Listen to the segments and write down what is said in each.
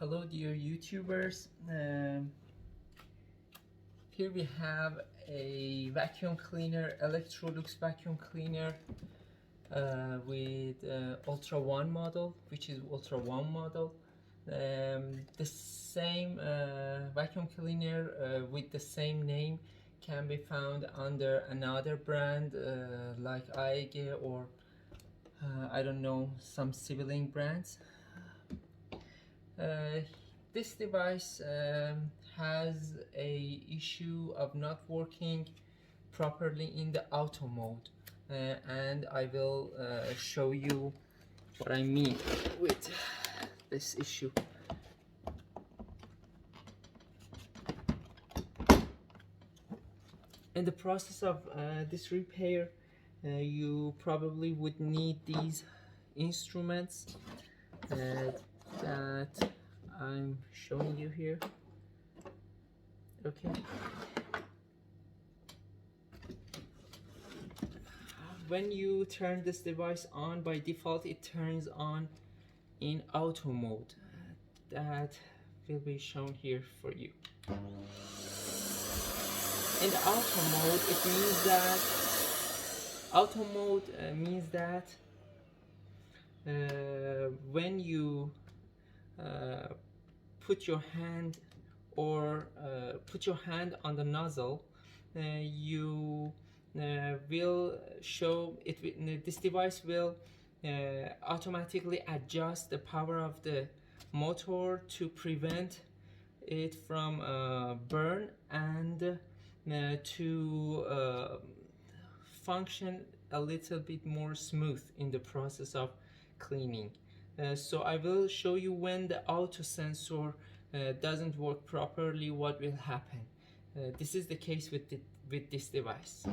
Hello dear YouTubers. Here we have a vacuum cleaner, Electrolux vacuum cleaner with UltraOne model, which is UltraOne model. The same vacuum cleaner with the same name can be found under another brand like AEG or I don't know, some sibling brands. This device has a issue of not working properly in the auto mode, and I will show you what I mean with this issue. In the process of this repair, you probably would need these instruments that I'm showing you here. Okay. When you turn this device on, by default it turns on in auto mode. That will be shown here for you. In the auto mode, it means that when you put your hand on the nozzle, you will show it. This device will automatically adjust the power of the motor to prevent it from burn and to function a little bit more smooth in the process of cleaning. So I will show you when the auto sensor doesn't work properly, what will happen. This is the case with this device.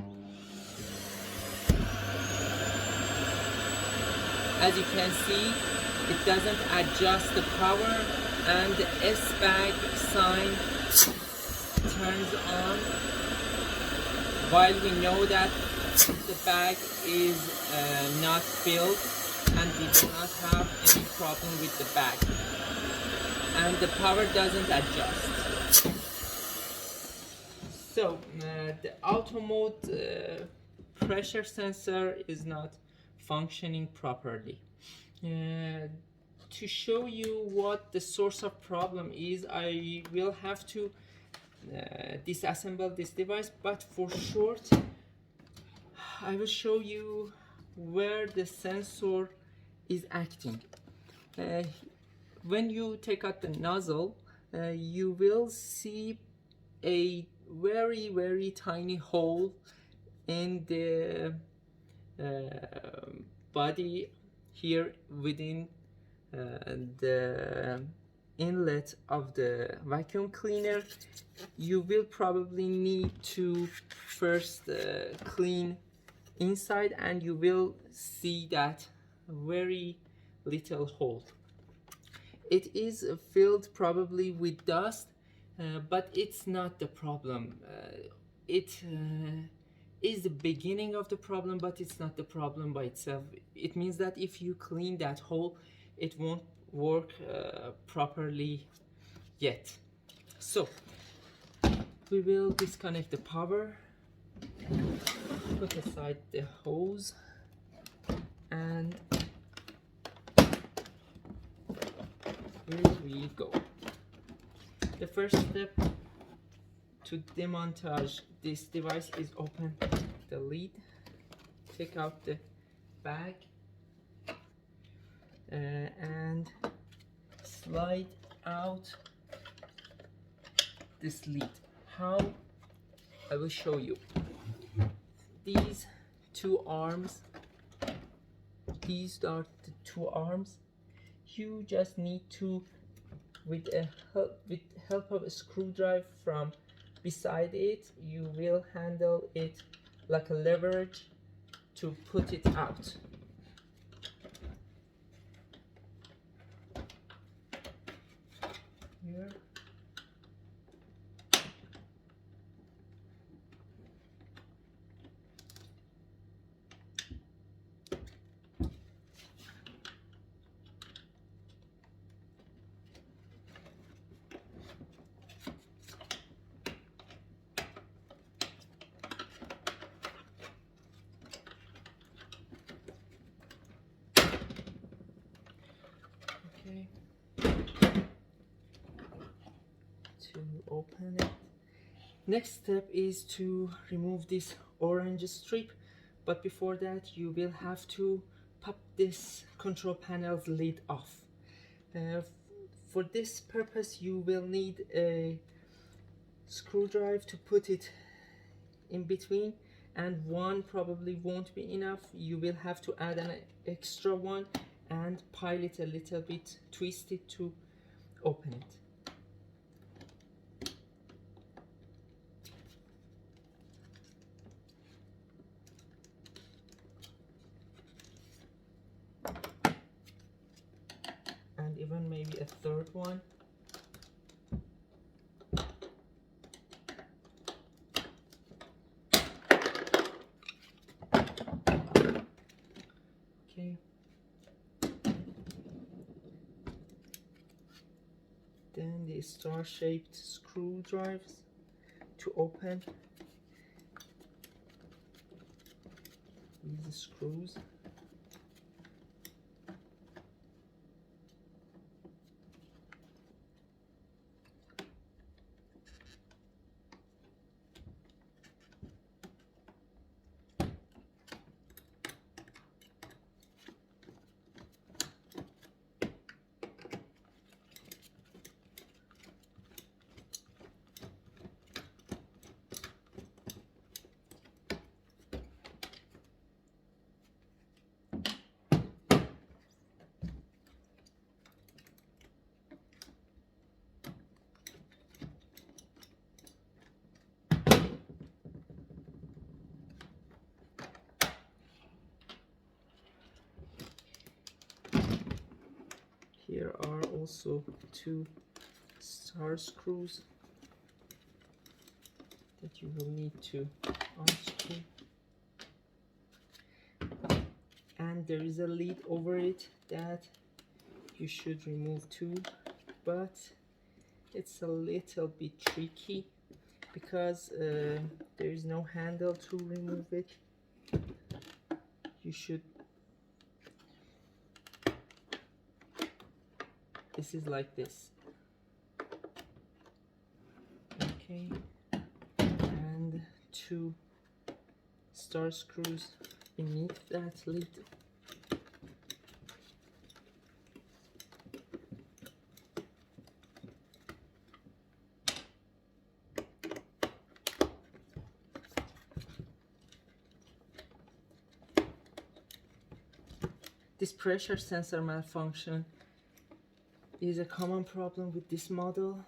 As you can see, it doesn't adjust the power and the S-bag sign turns on, while we know that the bag is not filled and we do not have any problem with the bag, and the power doesn't adjust. So the auto mode pressure sensor is not functioning properly. To show you what the source of problem is, I will have to disassemble this device, but for short I will show you where the sensor is acting. When you take out the nozzle, you will see a very tiny hole in the body here within the inlet of the vacuum cleaner. You will probably need to first clean inside, and you will see that very little hole. It is filled probably with dust, but it's not the problem. It is the beginning of the problem, but it's not the problem by itself. It means that if you clean that hole, it won't work properly yet. So we will disconnect the power, put aside the hose, and here we go. The first step to demontage this device is open the lid, take out the bag, and slide out this lid. How? I will show you. These two arms, these are the two arms. You just need to, with help of a screwdriver from beside it, you will handle it like a leverage to put it out. Here. to open it. Next step is to remove this orange strip, but before that you will have to pop this control panel's lid off. For this purpose you will need a screwdriver to put it in between, and one probably won't be enough. You will have to add an extra one and pile it a little bit, twist it to open it. And even maybe a third one. Okay. Then the star-shaped screwdrivers to open these screws. Here are also two star screws that you will need to unscrew. And there is a lid over it that you should remove too, but it's a little bit tricky because there is no handle to remove it. You should, this is like this. Okay, and two star screws beneath that lid. This pressure sensor malfunction is a common problem with this model.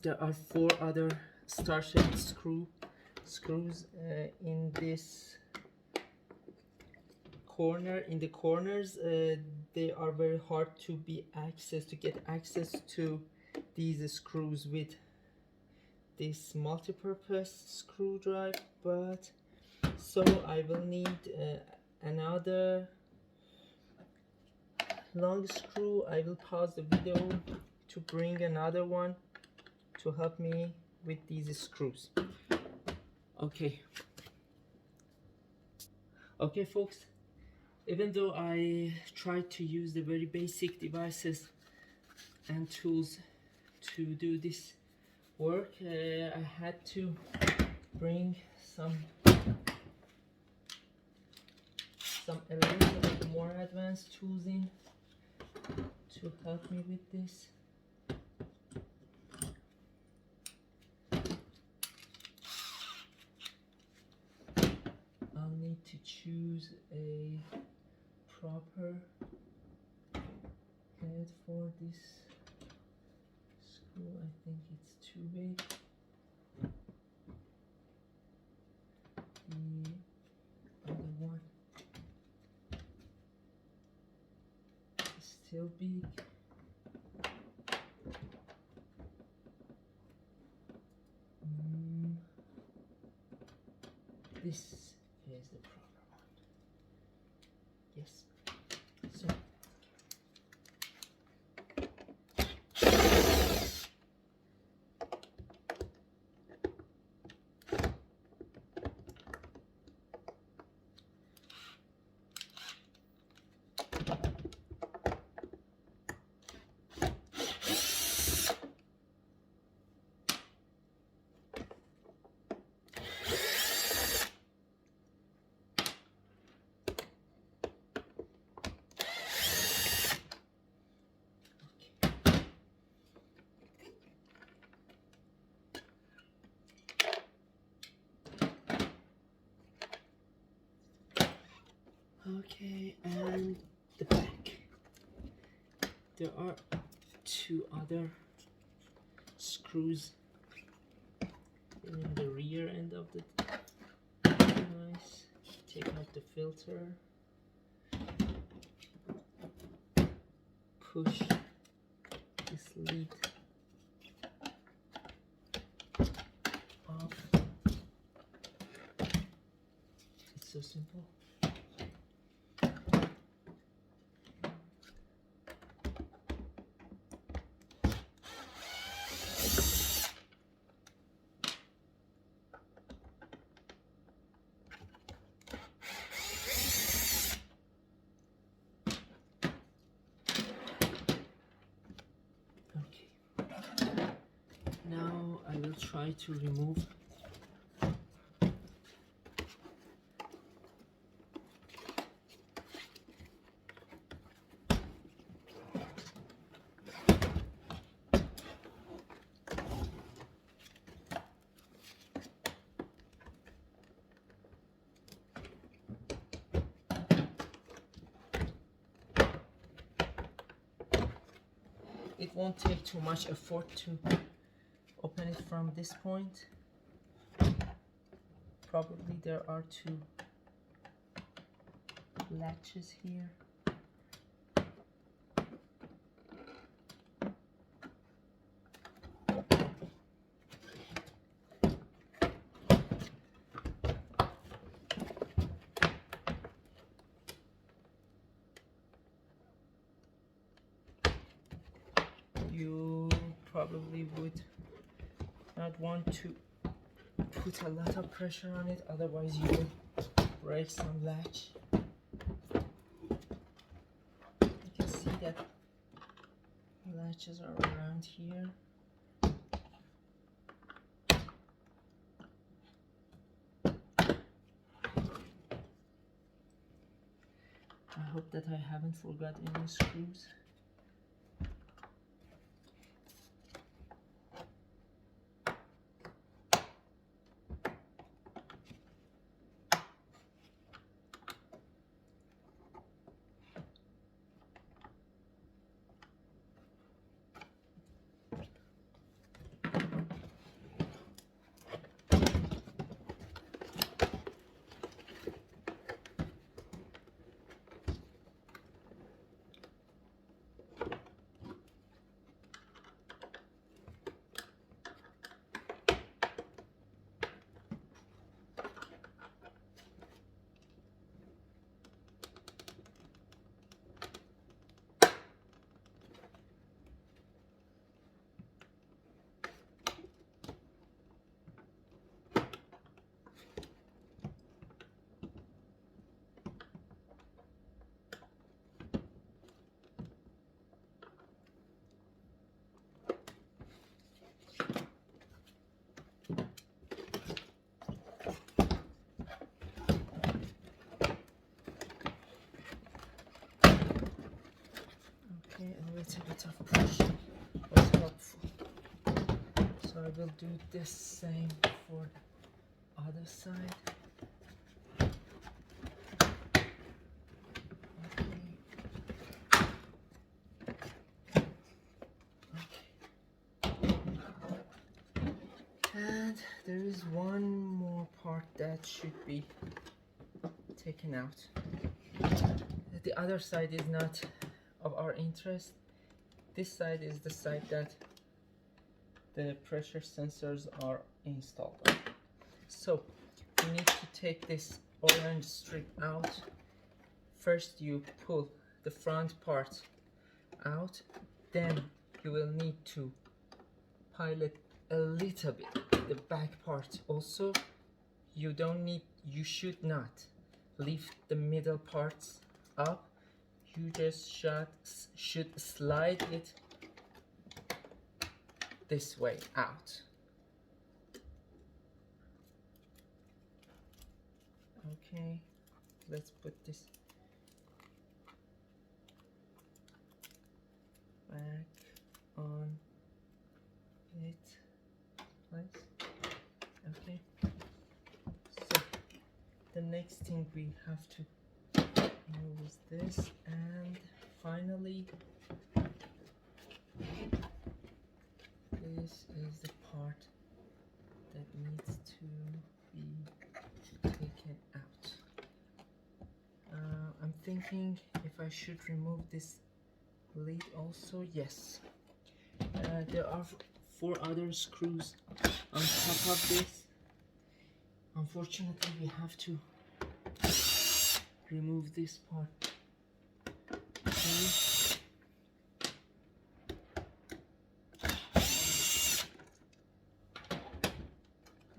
There are four other star-shaped screws in this corner. In the corners, they are very hard to get access to these screws with this multi-purpose screwdriver. But so I will need another long screw. I will pause the video to bring another one to help me with these screws. Okay folks, Even though I tried to use the very basic devices and tools to do this work, I had to bring some a little bit more advanced tools in to help me with this. I'll need to choose a proper head for this screw. I think it's too big. The other one is still big. This is the proper one. Yes. So okay, and the back. There are two other screws in the rear end of the device. Take out the filter. Push this lid off. It's so simple. Now I will try to remove it won't take too much effort to open it from this point. Probably there are two latches here. You probably would not want to put a lot of pressure on it, otherwise you will break some latch. You can see that latches are around here. I hope that I haven't forgot any screws. little bit of pressure was helpful. So I will do the same for the other side. And there is one more part that should be taken out. The other side is not of our interest. This side is the side that the pressure sensors are installed on. So you need to take this orange strip out. First you pull the front part out, then you will need to pilot a little bit the back part also. You should not lift the middle parts up. You just should slide it this way out. Okay, let's put this back on it. Okay, so the next thing we have to remove is this, and finally this is the part that needs to be taken out. I'm thinking if I should remove this lid also. Yes, there are 4 other screws on top of this. Unfortunately, we have to remove this part.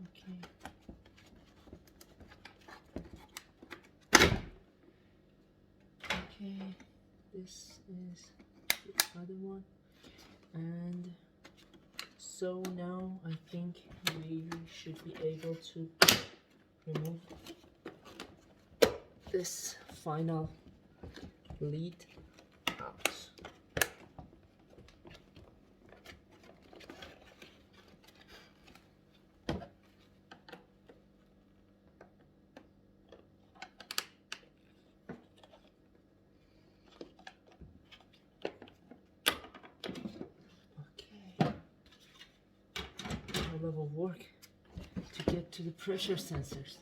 Okay. Okay, this is the other one, and so now I think we should be able to remove this final lid out. Level work to get to the pressure sensors.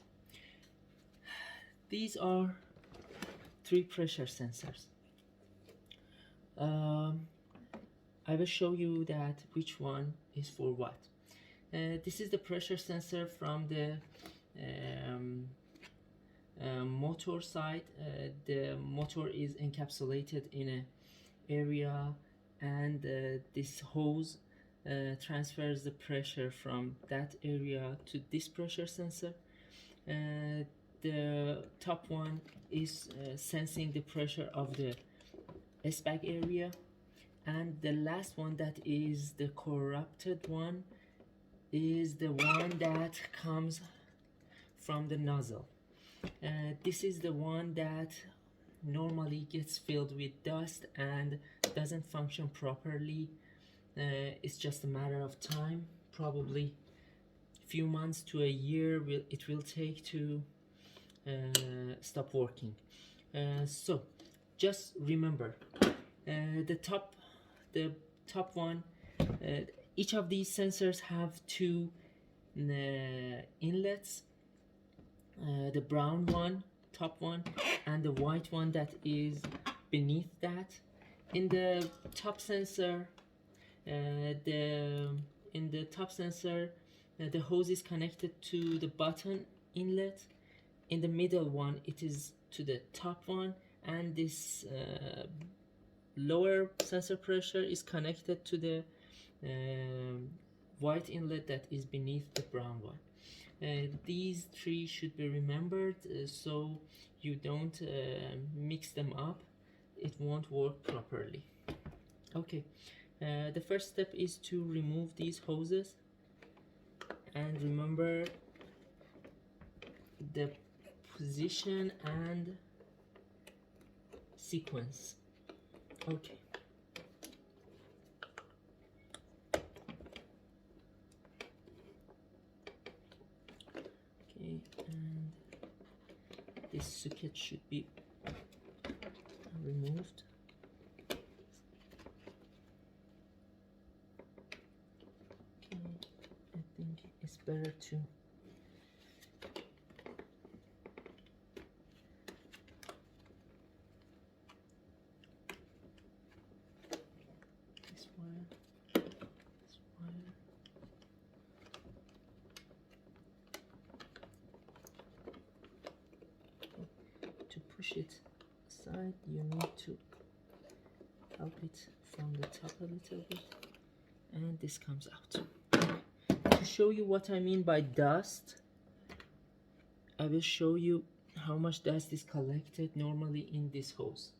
These are 3 pressure sensors. I will show you that which one is for what. This is the pressure sensor from the motor side. The motor is encapsulated in an area, and this hose transfers the pressure from that area to this pressure sensor. The top one is sensing the pressure of the S-bag area, and the last one, that is the corrupted one, is the one that comes from the nozzle. This is the one that normally gets filled with dust and doesn't function properly. It's just a matter of time, probably a few months to a year it will take to stop working. So just remember, the top one, each of these sensors have 2 inlets, the brown one, top one, and the white one that is beneath that. In the top sensor, in the top sensor, the hose is connected to the bottom inlet. In the middle one, it is to the top one, and this lower sensor pressure is connected to the white inlet that is beneath the brown one. These 3 should be remembered, so you don't mix them up. It won't work properly. Okay. The first step is to remove these hoses, and remember the position and sequence. Okay. this socket should be removed. Okay, I think it's better to this wire, this wire. To push it aside, you need to help it from the top a little bit, and this comes out. To show you what I mean by dust, I will show you how much dust is collected normally in this hose.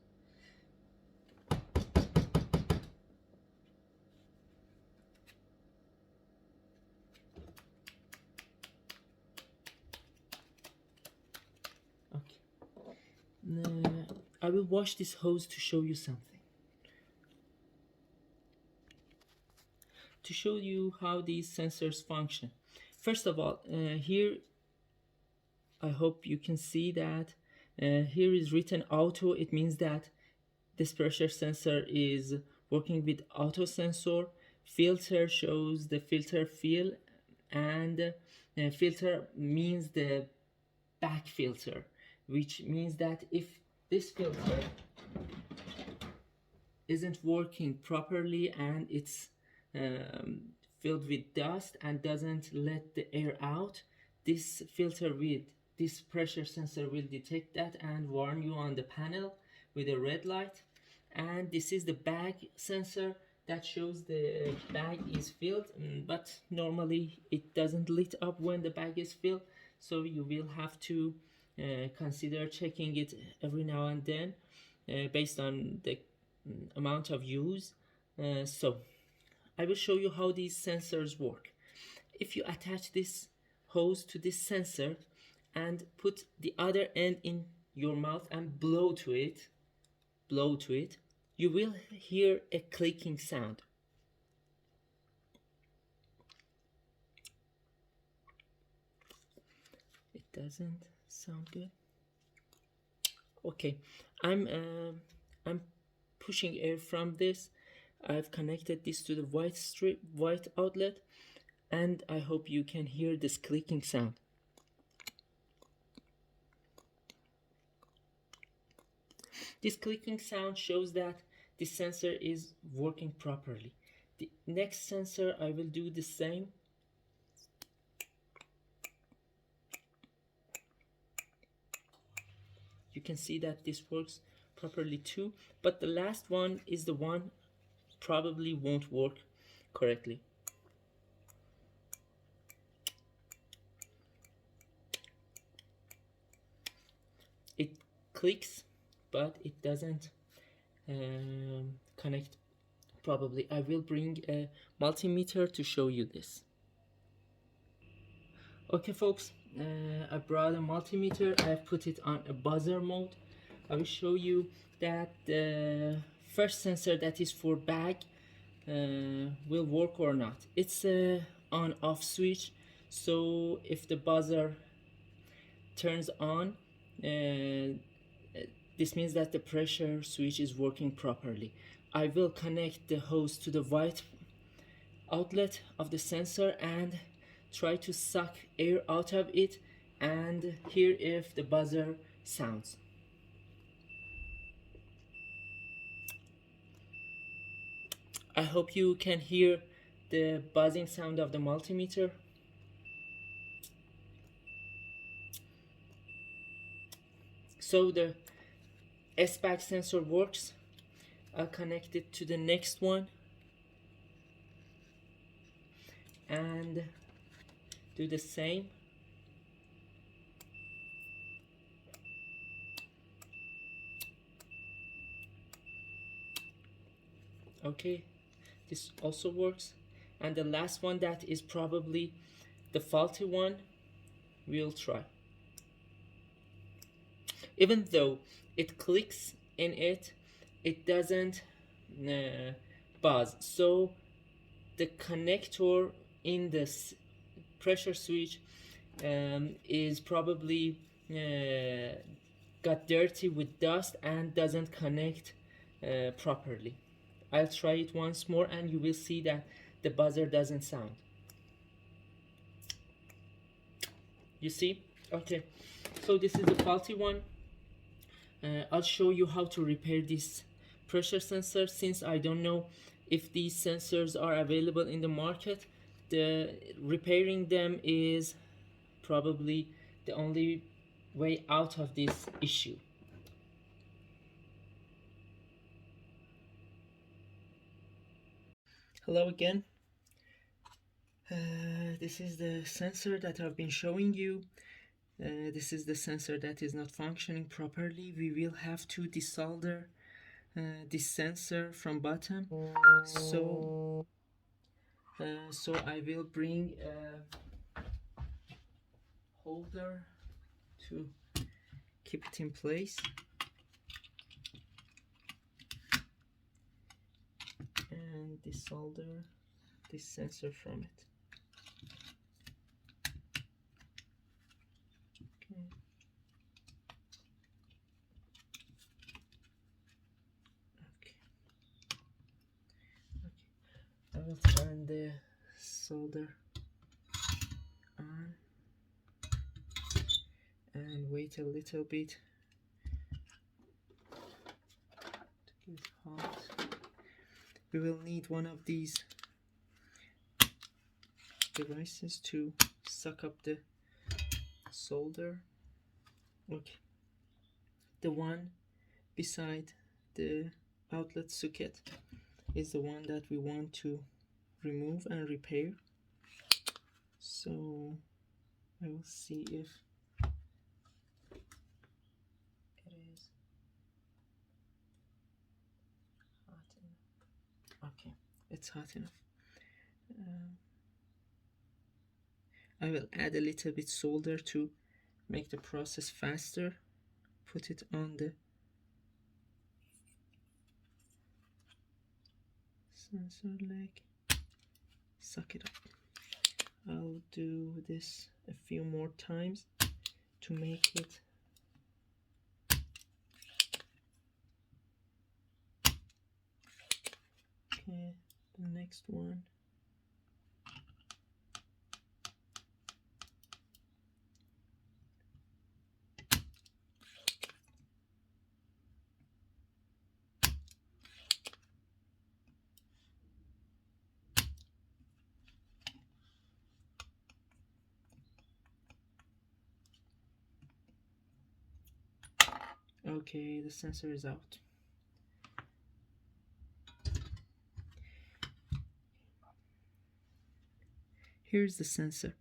I will wash this hose to show you something. To show you how these sensors function. First of all, here I hope you can see that here is written auto. It means that this pressure sensor is working with auto sensor. Filter shows the filter fill, and filter means the back filter, which means that if this filter isn't working properly and it's filled with dust and doesn't let the air out, this filter with this pressure sensor will detect that and warn you on the panel with a red light. And this is the bag sensor that shows the bag is filled, but normally it doesn't lit up when the bag is filled, so you will have to consider checking it every now and then based on the amount of use. So I will show you how these sensors work. If you attach this hose to this sensor and put the other end in your mouth and blow to it, you will hear a clicking sound. It doesn't sound good. Okay, I'm pushing air from this. I've connected this to the white outlet, and I hope you can hear this clicking sound. This clicking sound shows that the sensor is working properly. The next sensor I will do the same. You can see that this works properly too, but the last one is the one probably won't work correctly. It clicks, but it doesn't connect probably. I will bring a multimeter to show you this. Okay folks, I brought a multimeter. I've put it on a buzzer mode. I will show you that the first sensor, that is for bag, will work or not. It's a on-off switch, so if the buzzer turns on, this means that the pressure switch is working properly. I will connect the hose to the white outlet of the sensor and try to suck air out of it and hear if the buzzer sounds. I hope you can hear the buzzing sound of the multimeter. So the S-bag sensor works. I'll connect it to the next one and do the same. Okay, this also works. And the last one, that is probably the faulty one, we'll try. Even though it clicks in it, it doesn't buzz. So the connector in this pressure switch is probably got dirty with dust and doesn't connect properly. I'll try it once more and you will see that the buzzer doesn't sound. You see? Okay, so this is the faulty one. I'll show you how to repair this pressure sensor. Since I don't know if these sensors are available in the market, repairing them is probably the only way out of this issue. Hello again. This is the sensor that I've been showing you. This is the sensor that is not functioning properly. We will have to desolder this sensor from bottom. So I will bring a holder to keep it in place. And desolder this sensor from it. Okay. I will turn the solder on and wait a little bit to get hot. We will need one of these devices to suck up the solder. Okay, the one beside the outlet socket is the one that we want to remove and repair. So I will see if it is hot enough. Okay, it's hot enough. I will add a little bit solder to make the process faster. Put it on the sensor leg. Suck it up. I'll do this a few more times to make it okay. The next one. Okay, the sensor is out. Here's the sensor.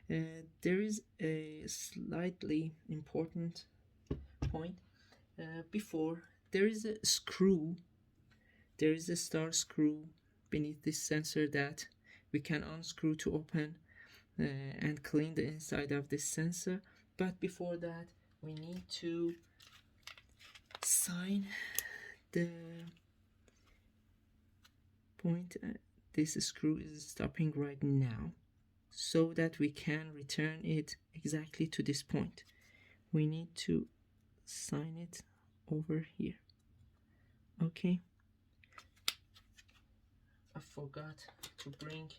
There is a slightly important point. Before, there is a screw. There is a star screw beneath this sensor that we can unscrew to open and clean the inside of this sensor. But before that, we need to sign the point. This screw is stopping right now, so that we can return it exactly to this point. We need to sign it over here. Okay, I forgot to bring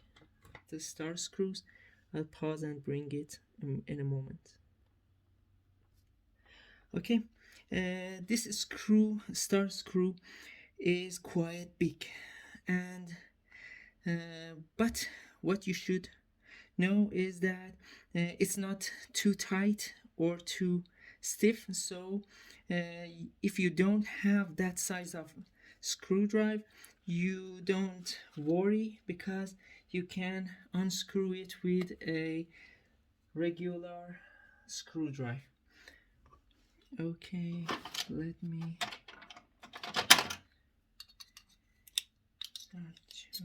the star screws. I'll pause and bring it in a moment. Okay, this screw, star screw, is quite big, and but what you should know is that it's not too tight or too stiff. So if you don't have that size of screwdriver, you don't worry, because you can unscrew it with a regular screwdriver. Okay, let me start to,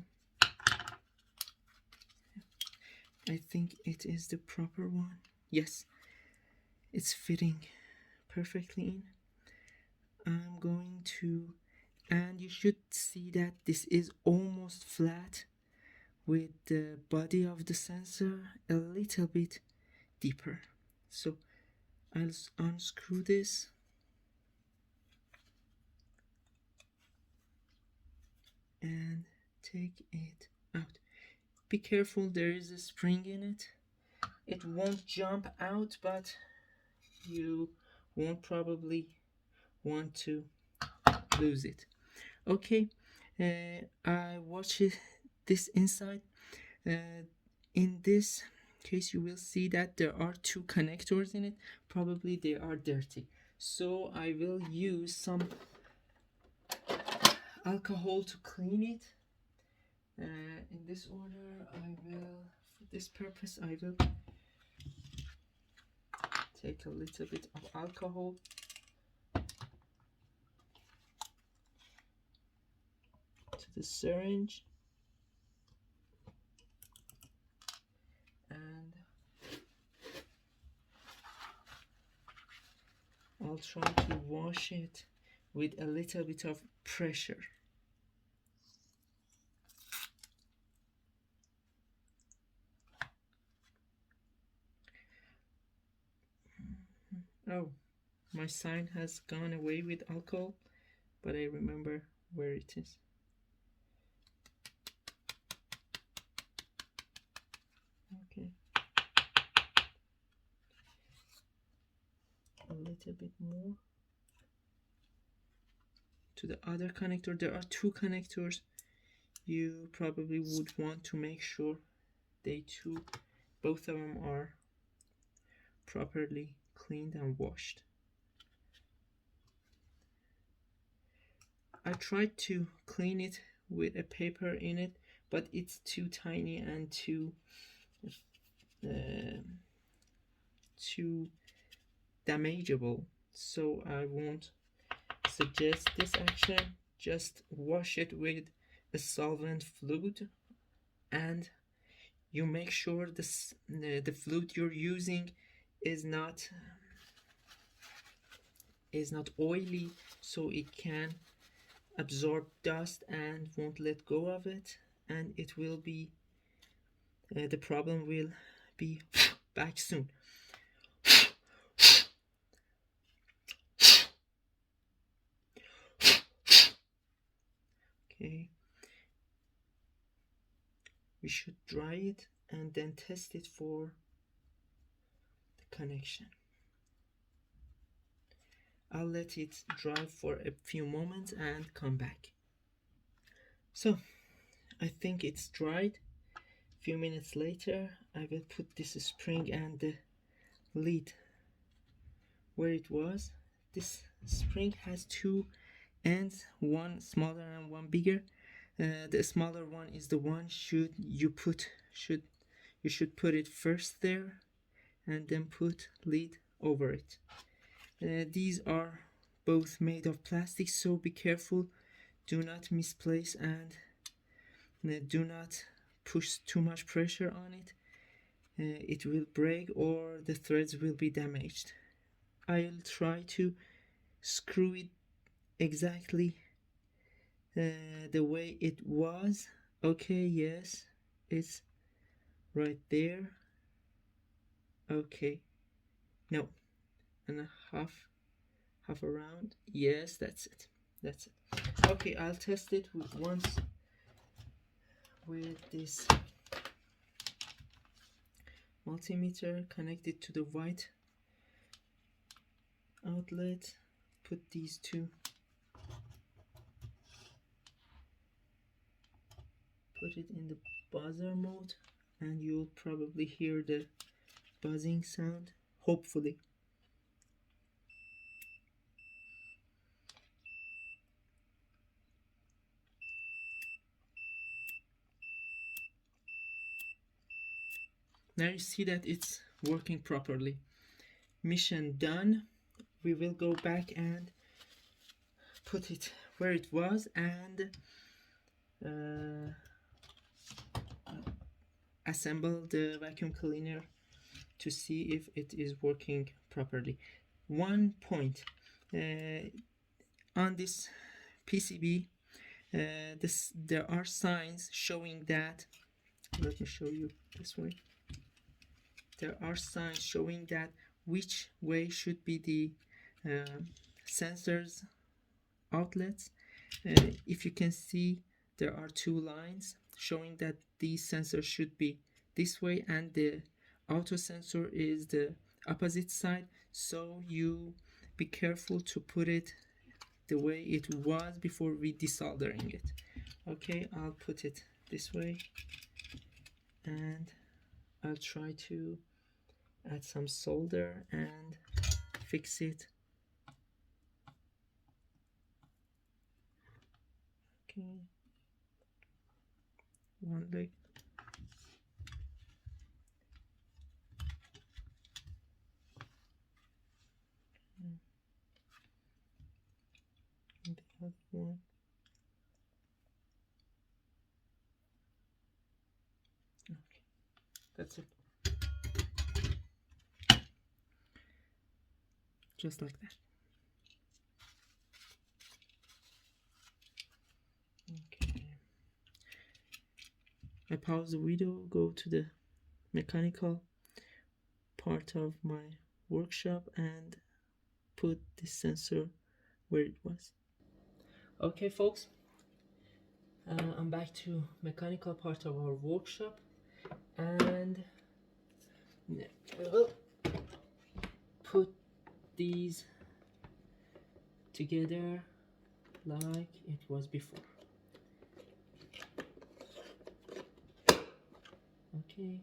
I think it is the proper one. Yes, it's fitting perfectly in. I'm going to, and you should see that this is almost flat, with the body of the sensor a little bit deeper. So I'll unscrew this. take it out. Be careful, there is a spring in it. It won't jump out, but you won't probably want to lose it. Okay, I watch it, this inside. In this case, you will see that there are two connectors in it. Probably they are dirty. So I will use some alcohol to clean it. In this order, I will, for this purpose, I will take a little bit of alcohol. To the syringe. And I'll try to wash it with a little bit of pressure. Oh, my sign has gone away with alcohol, but I remember where it is. Okay. A little bit more. To the other connector, there are two connectors. You probably would want to make sure both of them are properly cleaned and washed. I tried to clean it with a paper in it, but it's too tiny and too damageable, so I won't suggest this action. Just wash it with a solvent fluid, and you make sure the fluid you're using is not oily, so it can absorb dust and won't let go of it, and it will be the problem will be back soon. Okay, we should dry it and then test it for the connection. I'll let it dry for a few moments and come back. So I think it's dried. A few minutes later, I will put this spring and the lid where it was. This spring has two ends, one smaller and one bigger. The smaller one is the one you should put it first there, and then put lid over it. These are both made of plastic, so be careful. Do not misplace and do not push too much pressure on it. It will break or the threads will be damaged. I'll try to screw it exactly the way it was. Okay, yes, it's right there. Okay, no, and a half around. Yes, that's it. Okay, I'll test it once with this multimeter connected to the white outlet. Put these two, put it in the buzzer mode, and you'll probably hear the buzzing sound, hopefully. Now you see that it's working properly. Mission done. We will go back and put it where it was and assemble the vacuum cleaner to see if it is working properly. One point, on this PCB, there are signs showing that, let me show you this way. There are signs showing that which way should be the sensors outlets. If you can see, there are two lines showing that these sensors should be this way and the auto sensor is the opposite side, so you be careful to put it the way it was before we desoldering it. Okay, I'll put it this way and I'll try to add some solder and fix it. Okay, one leg. And the other one. Okay, that's it. Just like that. Okay. I pause the video, go to the mechanical part of my workshop and put the sensor where it was. Okay folks, I'm back to mechanical part of our workshop and we will put these together like it was before. Okay,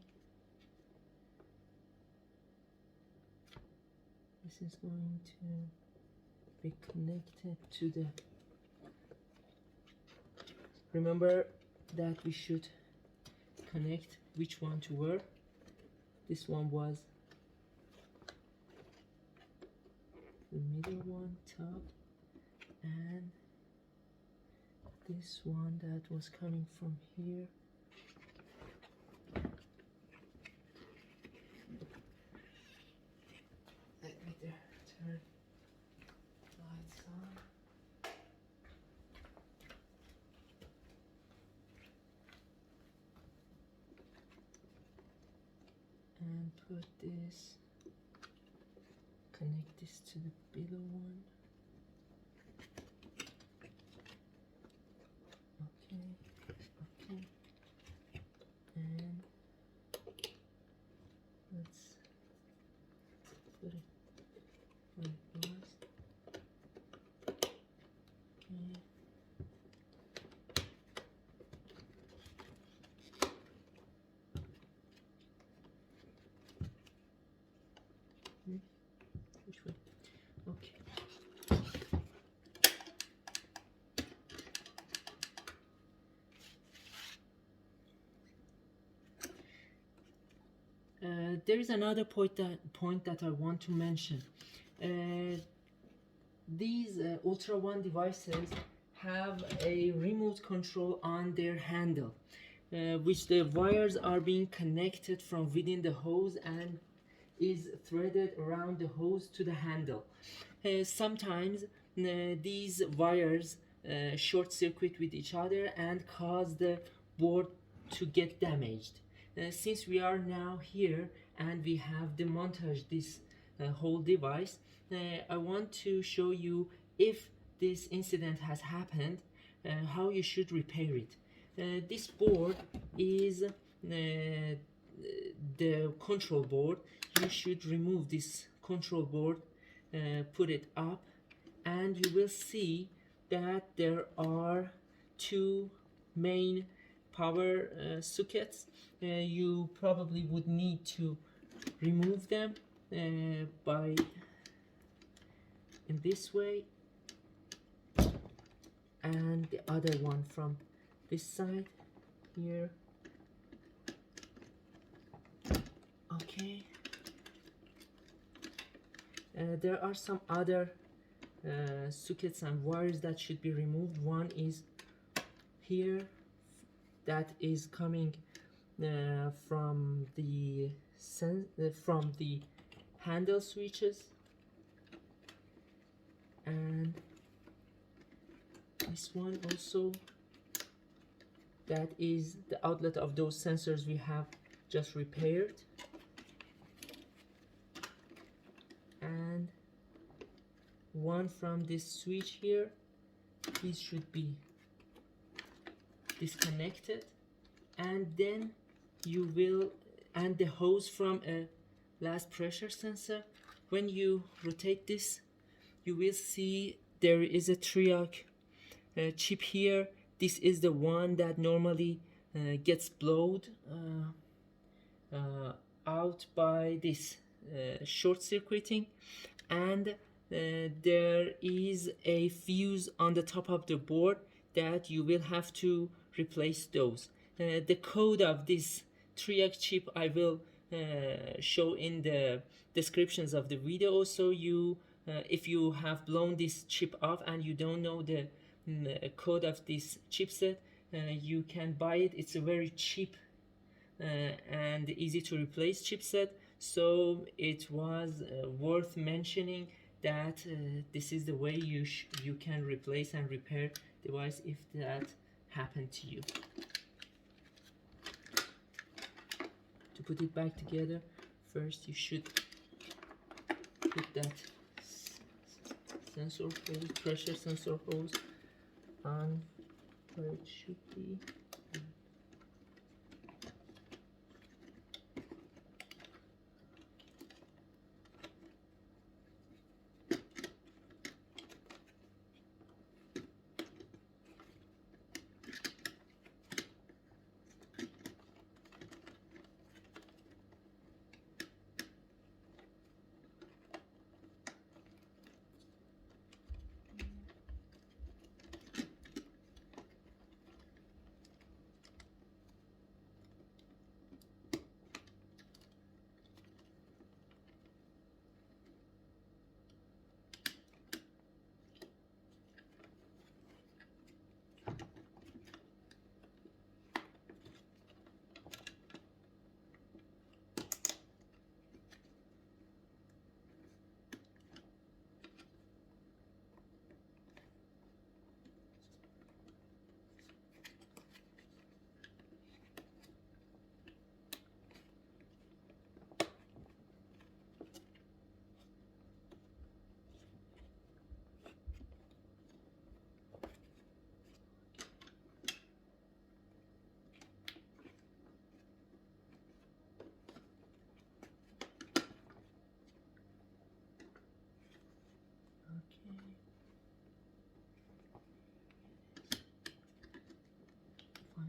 this is going to be connected to the, remember that we should connect which one to where. This one was the middle one, top, and this one that was coming from here. Let me turn lights on. And put this, connect this to the below one. Okay, and let's put it where it was. Okay. Which way? Okay. There is another point that I want to mention. These UltraOne devices have a remote control on their handle, which the wires are being connected from within the hose and is threaded around the hose to the handle. Sometimes these wires short circuit with each other and cause the board to get damaged. Since we are now here and we have demontaged this whole device, I want to show you, if this incident has happened, how you should repair it. This board is the control board. You should remove this control board, put it up, and you will see that there are two main power sockets. You probably would need to remove them by in this way, and the other one from this side here. Okay, there are some other sockets and wires that should be removed. One is here, that is coming from the handle switches, and this one also, that is the outlet of those sensors we have just repaired. And one from this switch here, these should be disconnected, and then you will, and the hose from a last pressure sensor. When you rotate this, you will see there is a triac chip here. This is the one that normally gets blown out by this short circuiting, and there is a fuse on the top of the board that you will have to replace those. The code of this triac chip I will show in the descriptions of the video, so you if you have blown this chip off and you don't know the code of this chipset, you can buy it. It's a very cheap and easy to replace chipset, so it was worth mentioning that this is the way you can replace and repair device if that happened to you. To put it back together, first you should put that sensor hose, pressure sensor hose on where it should be.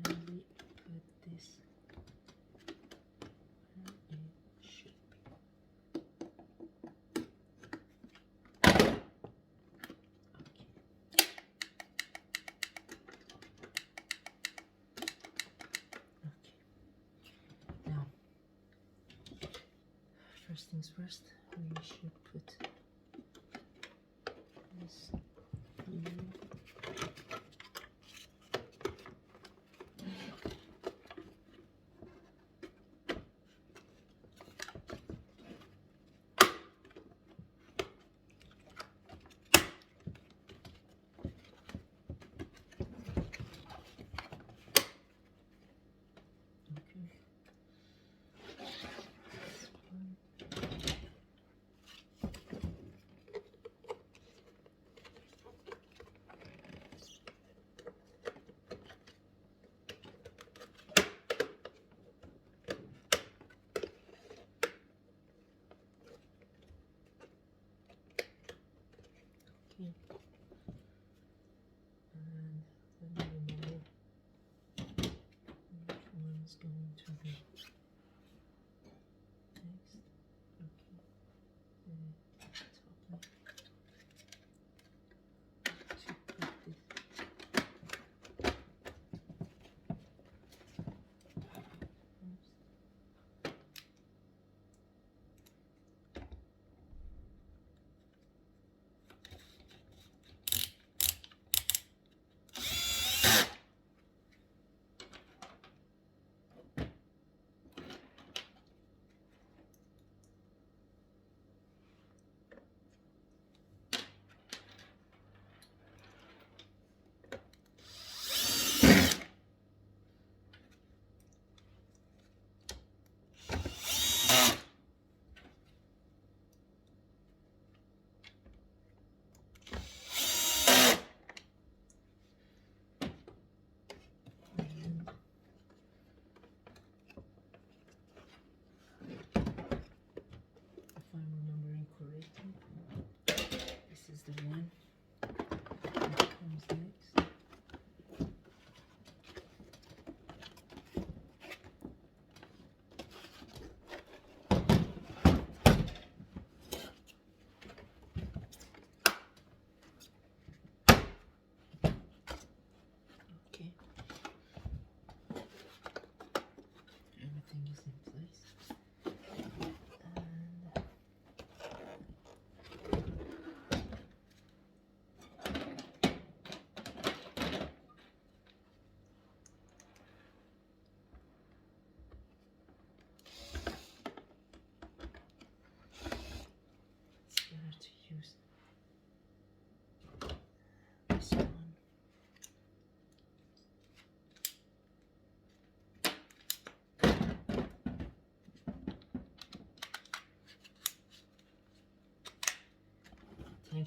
Finally put this where it should be. Okay. Now, first things first, we should put this here.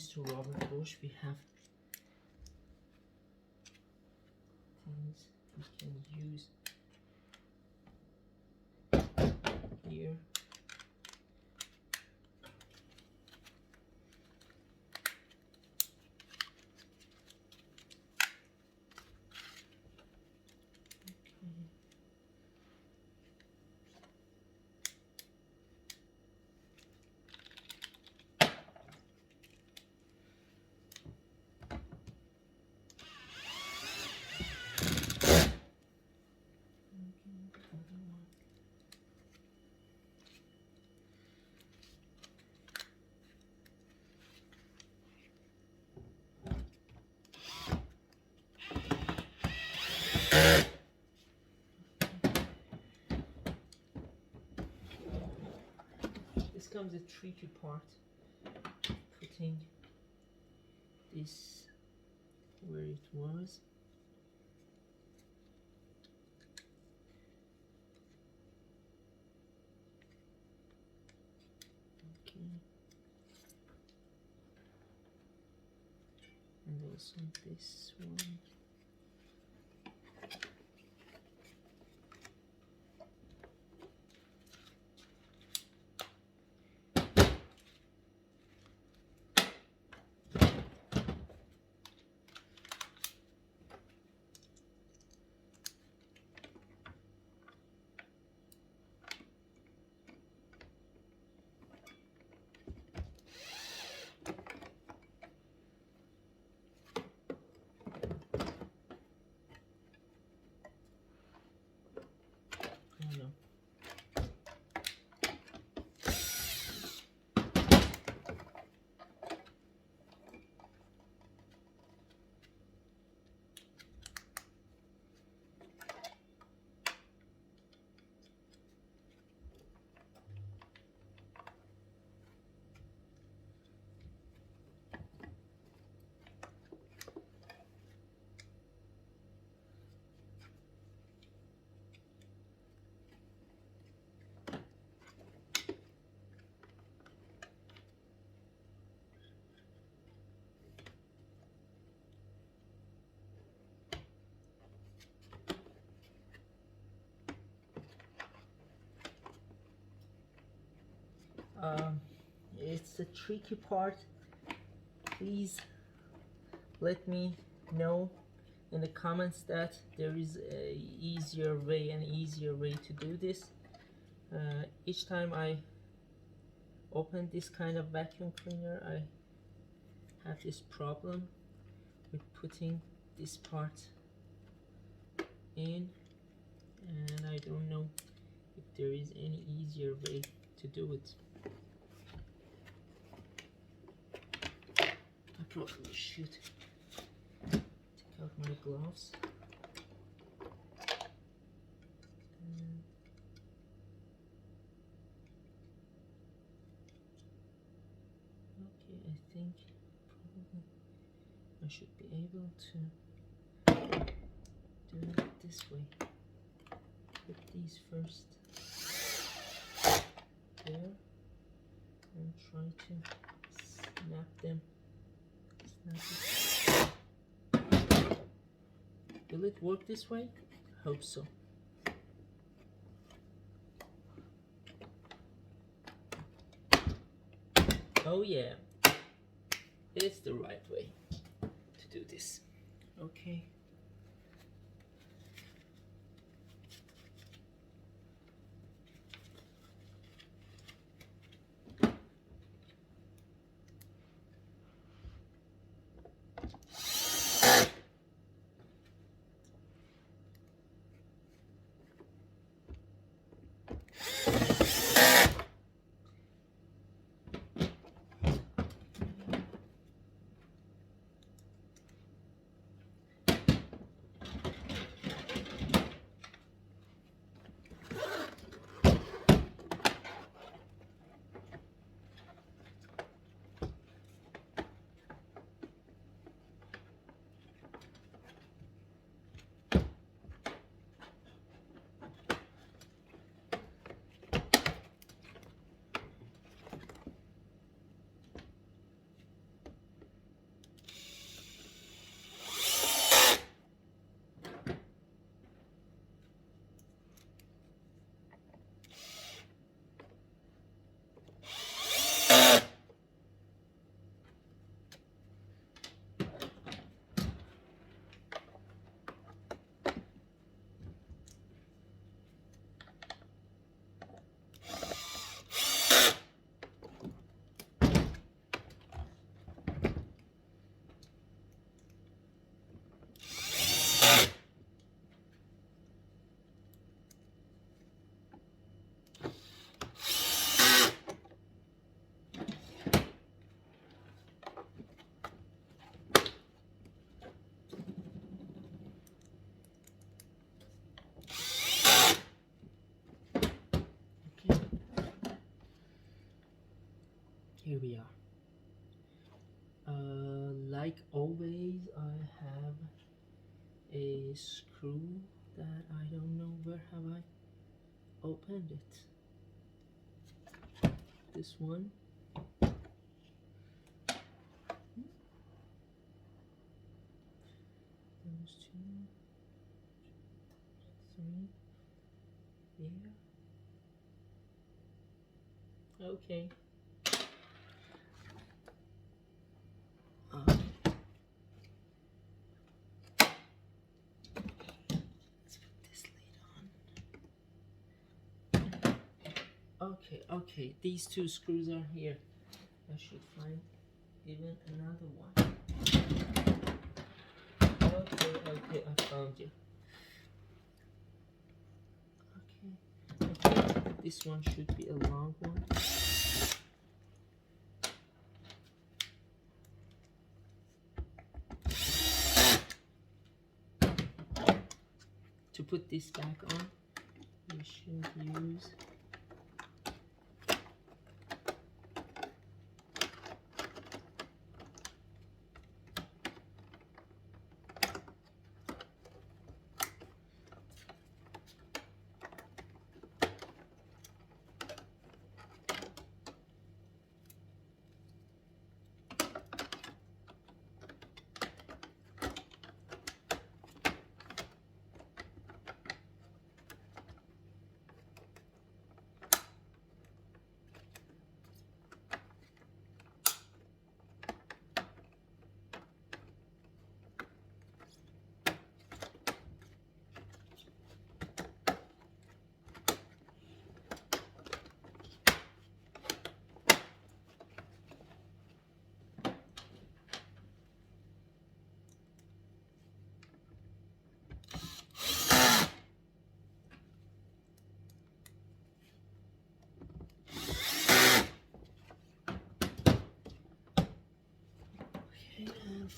thanks to Robert Bosch, we have things we can use here. This comes a tricky part, putting this where it was. Okay. And also this one. It's a tricky part. Please let me know in the comments that there is a easier way, an easier way to do this. Each time I open this kind of vacuum cleaner, I have this problem with putting this part in, and I don't know if there is any easier way to do it. I probably should take out my gloves. Okay, I think probably I should be able to do it this way. Put these first there and try to snap them. Will it work this way? I hope so. Oh yeah, it's the right way to do this. Okay. here we are. Like always, I have a screw that I don't know where have I opened it. This one. Those 2, 3. Yeah. Okay. Let's put this lid on. Okay, these 2 screws are here. I should find even another one. Okay, I found you. Okay, this one should be a long one. To put this back on, you should use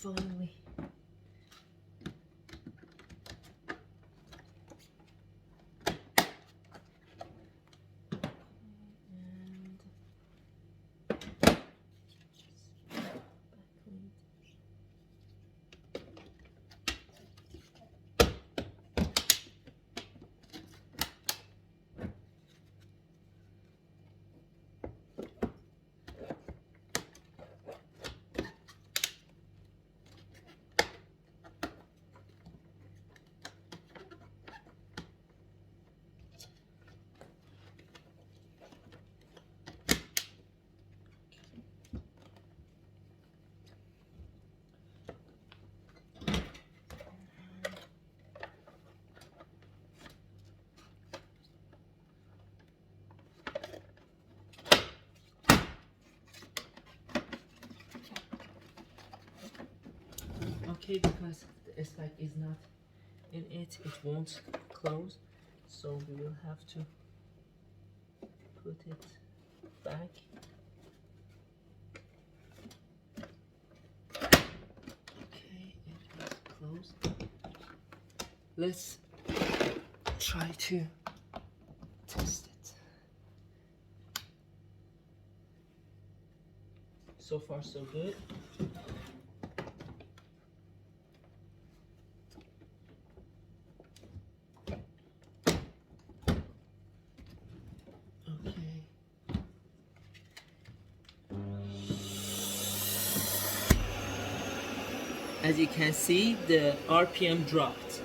finally. Okay, because the spec is not in it, it won't close, so we will have to put it back. Okay, it is closed. Let's try to test it. So far so good. As you can see, the RPM dropped.